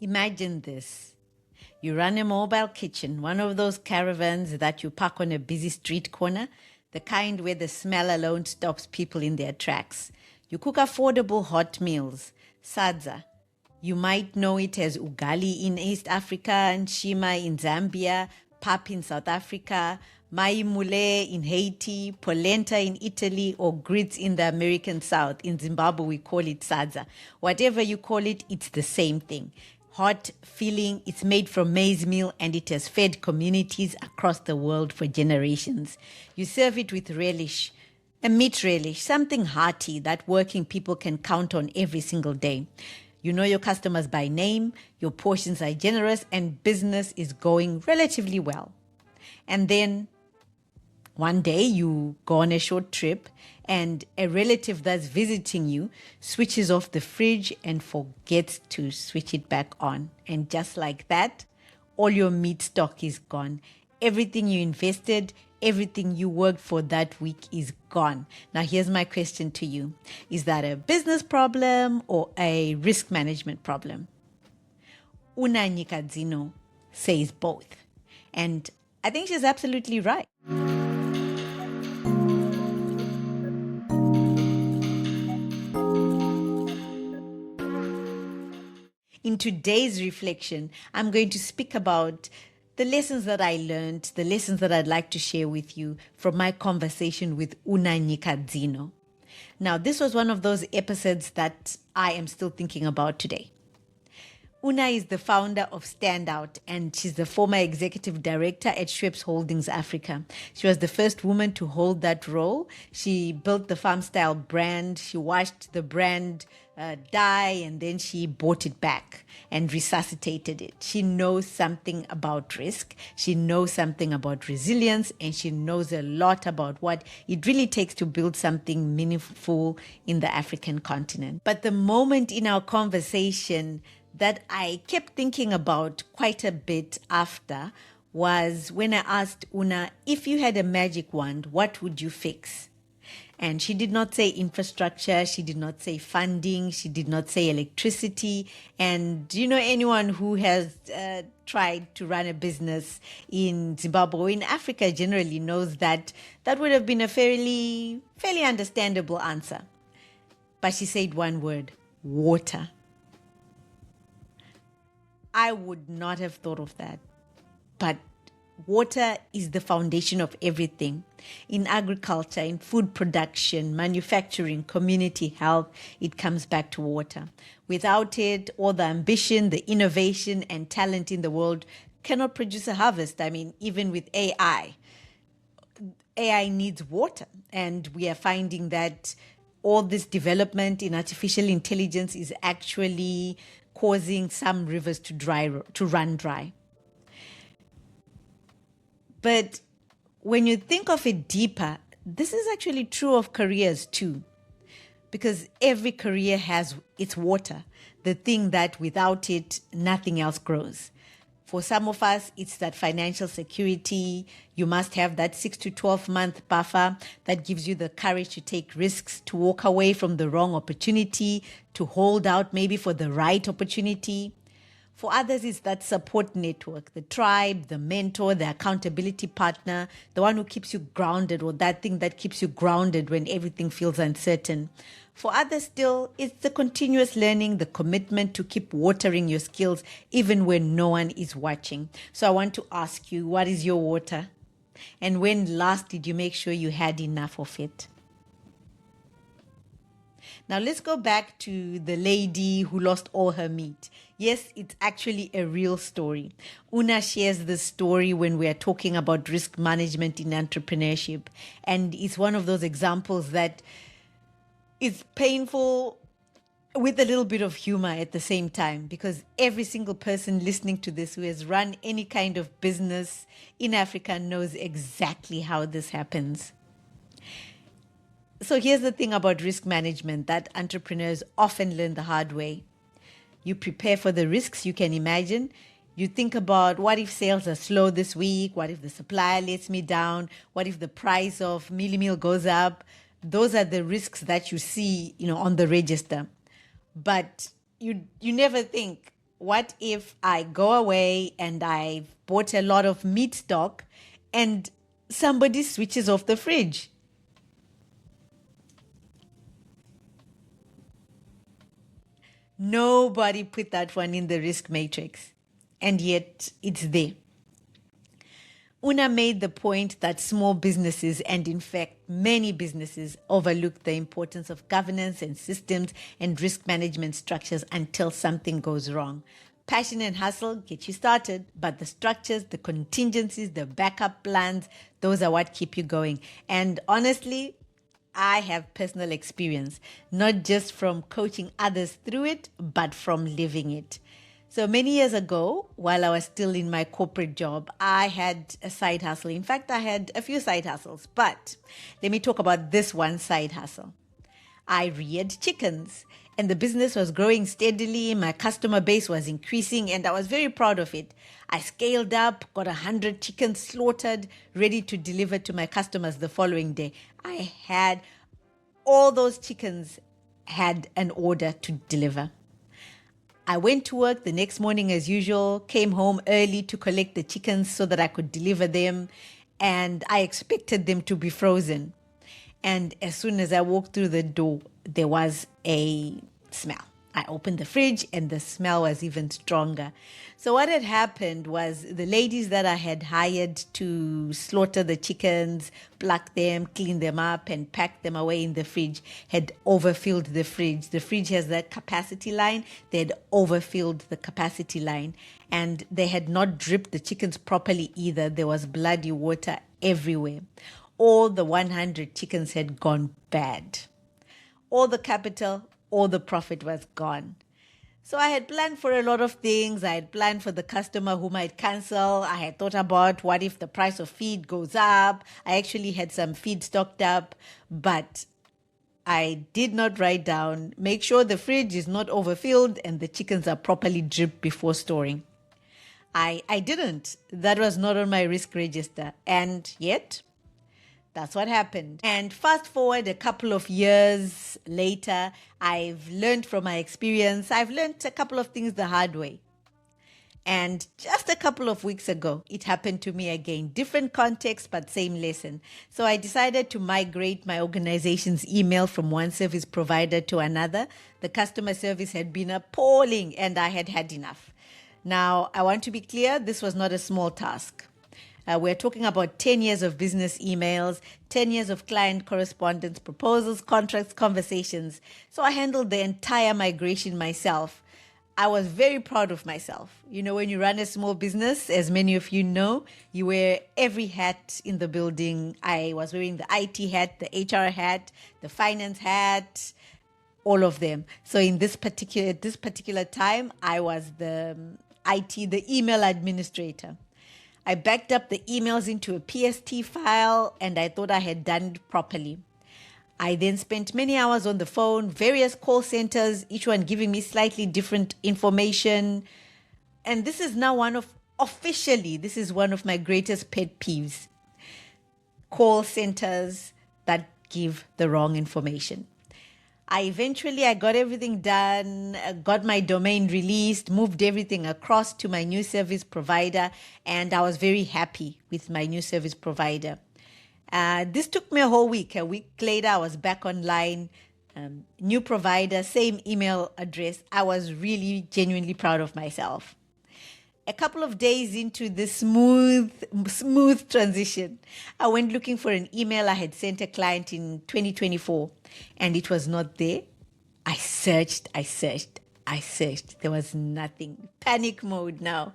Imagine this. You run a mobile kitchen, one of those caravans that you park on a busy street corner, the kind where the smell alone stops people in their tracks. You cook affordable hot meals, Sadza. You might know it as ugali in East Africa, and shima in Zambia, pap in South Africa, mai mule in Haiti, polenta in Italy, or grits in the American South. In Zimbabwe, we call it sadza. Whatever you call it, it's the same thing. Hot, filling, it's made from maize meal, and it has fed communities across the world for generations. You serve it with relish, a meat relish, something hearty that working people can count on every single day. You know your customers by name, your portions are generous, and business is going relatively well. And then one day you go on a short trip and a relative that's visiting you switches off the fridge and forgets to switch it back on. And just like that, all your meat stock is gone. Everything you invested, everything you worked for that week is gone. Now, here's my question to you. Is that a business problem or a risk management problem? Una Nyikadzino says both. And I think she's absolutely right. In today's reflection, I'm going to speak about the lessons that I learned, the lessons that I'd like to share with you from my conversation with Una Nyikadzino. Now, this was one of those episodes that I am still thinking about today. Una is the founder of Standout, and she's the former executive director at Shrips Holdings Africa. She was the first woman to hold that role. She built the farm-style brand. She watched the brand die, and then she bought it back and resuscitated it. She knows something about risk. She knows something about resilience, and she knows a lot about what it really takes to build something meaningful in the African continent. But the moment in our conversation that I kept thinking about quite a bit after was when I asked Una, if you had a magic wand, what would you fix? And she did not say infrastructure, she did not say funding, she did not say electricity. And anyone who has tried to run a business in Zimbabwe or in Africa generally knows that that would have been a fairly understandable answer. But she said one word: water. I would not have thought of that. But water is the foundation of everything. In agriculture, in food production, manufacturing, community health, it comes back to water. Without it, all the ambition, the innovation, and talent in the world cannot produce a harvest. I mean, even with AI needs water. And we are finding that all this development in artificial intelligence is actually causing some rivers to run dry. But when you think of it deeper, this is actually true of careers too, because every career has its water, the thing that without it, nothing else grows. For some of us, it's that financial security. You must have that 6 to 12 month buffer that gives you the courage to take risks, to walk away from the wrong opportunity, to hold out maybe for the right opportunity. For others, it's that support network, the tribe, the mentor, the accountability partner, the one who keeps you grounded, or that thing that keeps you grounded when everything feels uncertain. For others still, it's the continuous learning, the commitment to keep watering your skills even when no one is watching. So I want to ask you, what is your water? And when last did you make sure you had enough of it? Now let's go back to the lady who lost all her meat. Yes, it's actually a real story. Una shares this story when we are talking about risk management in entrepreneurship. And it's one of those examples that is painful with a little bit of humor at the same time, because every single person listening to this who has run any kind of business in Africa knows exactly how this happens. So here's the thing about risk management that entrepreneurs often learn the hard way. You prepare for the risks you can imagine. You think about, what if sales are slow this week? What if the supplier lets me down? What if the price of mealie meal goes up? Those are the risks that you see, on the register. But you never think, what if I go away and I've bought a lot of meat stock and somebody switches off the fridge? Nobody put that one in the risk matrix, and yet it's there. Una made the point that small businesses, and in fact many businesses, overlook the importance of governance and systems and risk management structures until something goes wrong. Passion and hustle get you started, but the structures, the contingencies, the backup plans, those are what keep you going. And honestly, I have personal experience, not just from coaching others through it, but from living it. So many years ago, while I was still in my corporate job, I had a side hustle. In fact, I had a few side hustles, but let me talk about this one side hustle. I reared chickens, and the business was growing steadily. My customer base was increasing, and I was very proud of it. I scaled up, got 100 chickens slaughtered, ready to deliver to my customers the following day. I had all those chickens had an order to deliver. I went to work the next morning as usual, came home early to collect the chickens so that I could deliver them, and I expected them to be frozen. And as soon as I walked through the door, there was a smell. I opened the fridge and the smell was even stronger. So what had happened was the ladies that I had hired to slaughter the chickens, pluck them, clean them up, and pack them away in the fridge had overfilled the fridge. The fridge has that capacity line. They had overfilled the capacity line, and they had not dripped the chickens properly either. There was bloody water everywhere. All the 100 chickens had gone bad. All the capital, all the profit was gone. So I had planned for a lot of things. I had planned for the customer who might cancel. I had thought about what if the price of feed goes up. I actually had some feed stocked up, but I did not write down, make sure the fridge is not overfilled and the chickens are properly dripped before storing. I didn't. That was not on my risk register. And yet, that's what happened. And fast forward a couple of years later, I've learned from my experience. I've learned a couple of things the hard way. And just a couple of weeks ago, it happened to me again. Different context, but same lesson. So I decided to migrate my organization's email from one service provider to another. The customer service had been appalling and I had had enough. Now, I want to be clear, this was not a small task. We're talking about 10 years of business emails, 10 years of client correspondence, proposals, contracts, conversations. So I handled the entire migration myself. I was very proud of myself. You know, when you run a small business, as many of you know, you wear every hat in the building. I was wearing the IT hat, the HR hat, the finance hat, all of them. So in this particular time, I was the the email administrator. I backed up the emails into a PST file and I thought I had done it properly. I then spent many hours on the phone, various call centers, each one giving me slightly different information. And this is now one of my greatest pet peeves. Call centers that give the wrong information. I got everything done, got my domain released, moved everything across to my new service provider, and I was very happy with my new service provider. This took me a whole week. A week later, I was back online, new provider, same email address. I was really genuinely proud of myself. A couple of days into this smooth transition, I went looking for an email I had sent a client in 2024, and it was not there. I searched. There was nothing. Panic mode now.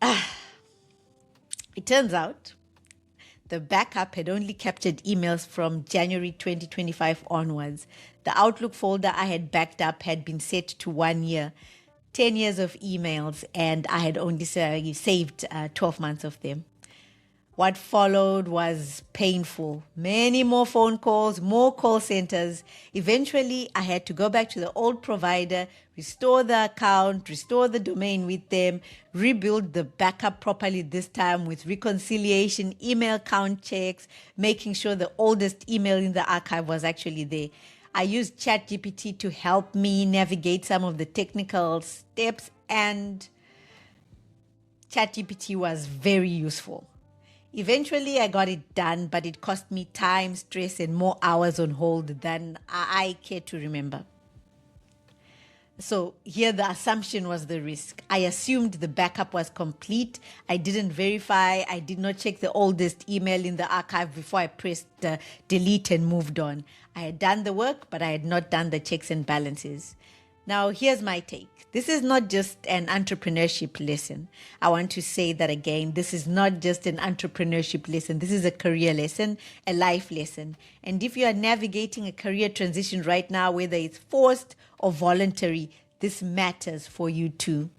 It turns out the backup had only captured emails from January 2025 onwards. The Outlook folder I had backed up had been set to 1 year. 10 years of emails, and I had only saved 12 months of them. What followed was painful. Many more phone calls, more call centers. Eventually, I had to go back to the old provider, restore the account, restore the domain with them, rebuild the backup properly this time with reconciliation, email count checks, making sure the oldest email in the archive was actually there. I used ChatGPT to help me navigate some of the technical steps, and ChatGPT was very useful. Eventually, I got it done, but it cost me time, stress, and more hours on hold than I care to remember. So here the assumption was the risk. I assumed the backup was complete. I didn't verify. I did not check the oldest email in the archive before I pressed delete and moved on. I had done the work, but I had not done the checks and balances. Now, here's my take. This is not just an entrepreneurship lesson. I want to say that again. This is not just an entrepreneurship lesson. This is a career lesson, a life lesson. And if you are navigating a career transition right now, whether it's forced or voluntary, this matters for you too.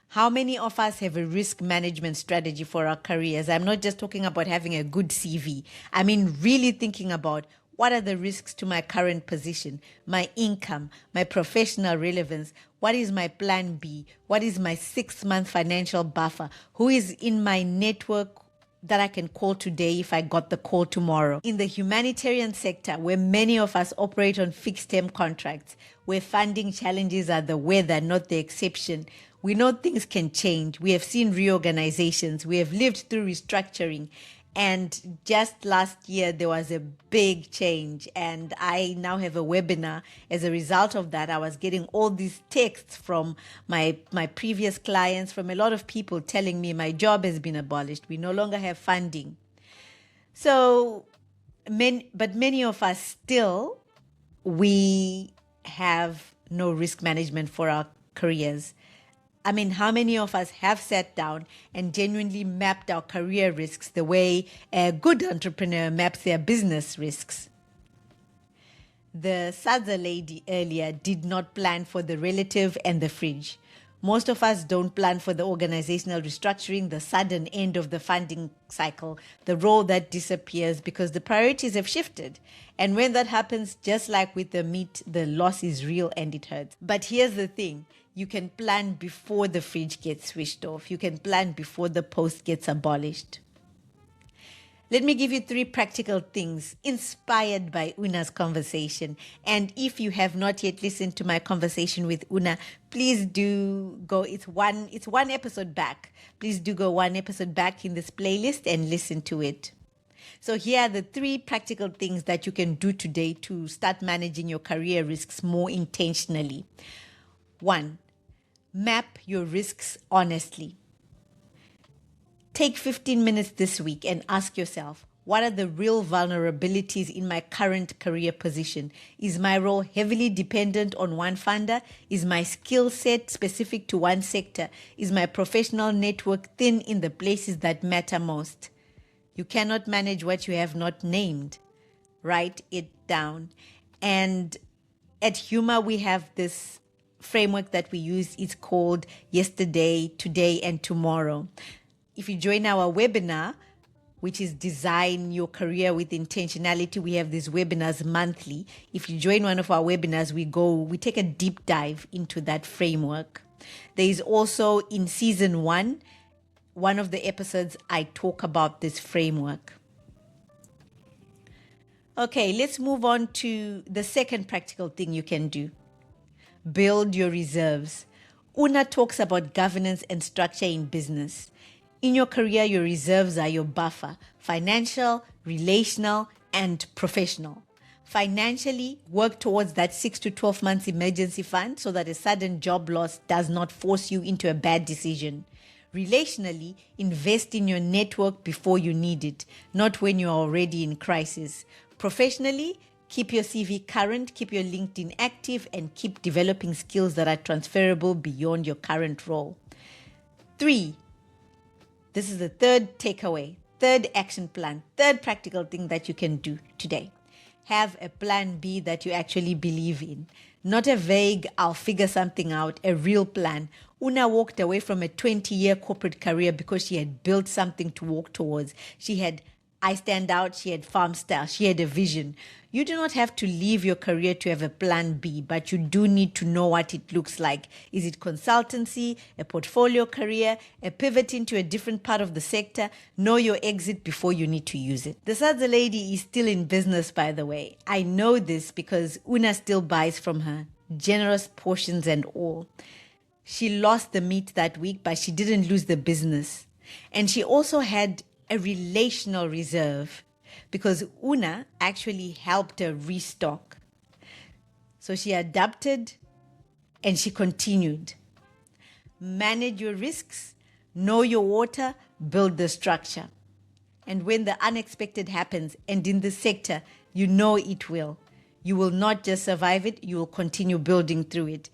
How many of us have a risk management strategy for our careers? I'm not just talking about having a good CV. I mean, really thinking about what are the risks to my current position, my income, my professional relevance? What is my plan B? What is my 6-month financial buffer? Who is in my network that I can call today if I got the call tomorrow? In the humanitarian sector, where many of us operate on fixed-term contracts, where funding challenges are the weather, not the exception, we know things can change. We have seen reorganizations. We have lived through restructuring. And just last year, there was a big change, and I now have a webinar. As a result of that, I was getting all these texts from my previous clients, from a lot of people telling me my job has been abolished. We no longer have funding. So, many of us still, we have no risk management for our careers. I mean, how many of us have sat down and genuinely mapped our career risks the way a good entrepreneur maps their business risks? The Sadza lady earlier did not plan for the relative and the fridge. Most of us don't plan for the organizational restructuring, the sudden end of the funding cycle, the role that disappears because the priorities have shifted. And when that happens, just like with the meat, the loss is real and it hurts. But here's the thing. You can plan before the fridge gets switched off. You can plan before the post gets abolished. Let me give you 3 practical things inspired by Una's conversation. And if you have not yet listened to my conversation with Una, please do go. It's one episode back. Please do go 1 episode back in this playlist and listen to it. So here are the 3 practical things that you can do today to start managing your career risks more intentionally. 1, map your risks honestly. Take 15 minutes this week and ask yourself, what are the real vulnerabilities in my current career position? Is my role heavily dependent on one funder? Is my skill set specific to one sector? Is my professional network thin in the places that matter most? You cannot manage what you have not named. Write it down. And at HUMHR, we have this framework that we use. It's called Yesterday, Today, and Tomorrow. If you join our webinar, which is Design Your Career with Intentionality, we have these webinars monthly. If you join one of our webinars, we take a deep dive into that framework. There is also in season 1 of the episodes, I talk about this framework. Okay, let's move on to the second practical thing you can do. Build your reserves. Una talks about governance and structure in business. In your career, your reserves are your buffer, financial, relational, and professional. Financially, work towards that 6 to 12 months emergency fund so that a sudden job loss does not force you into a bad decision. Relationally, invest in your network before you need it, not when you are already in crisis. Professionally, keep your CV current, keep your LinkedIn active, and keep developing skills that are transferable beyond your current role. 3, this is the third takeaway, third action plan, third practical thing that you can do today. Have a plan B that you actually believe in. Not a vague, I'll figure something out, a real plan. Una walked away from a 20-year corporate career because she had built something to walk towards. She had I Stand Out, she had farm style, she had a vision. You do not have to leave your career to have a plan B, but you do need to know what it looks like. Is it consultancy, a portfolio career, a pivot into a different part of the sector? Know your exit before you need to use it. The Sadza lady is still in business, by the way. I know this because Una still buys from her, generous portions and all. She lost the meat that week, but she didn't lose the business. And she also had a relational reserve because Una actually helped her restock. So she adapted and she continued. Manage your risks, know your water, build the structure. And when the unexpected happens, and in the sector, you know it will. You will not just survive it, you will continue building through it.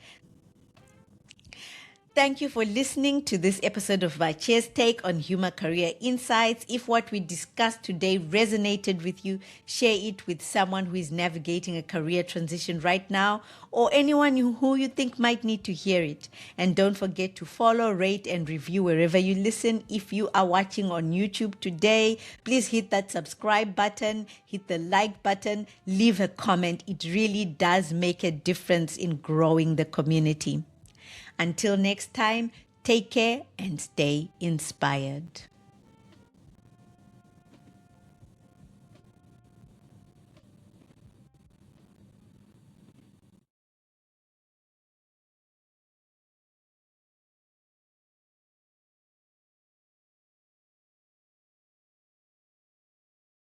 Thank you for listening to this episode of Batje's Take on HUMHR Career Insights. If what we discussed today resonated with you, share it with someone who is navigating a career transition right now or anyone who you think might need to hear it. And don't forget to follow, rate, and review wherever you listen. If you are watching on YouTube today, please hit that subscribe button, hit the like button, leave a comment. It really does make a difference in growing the community. Until next time, take care and stay inspired.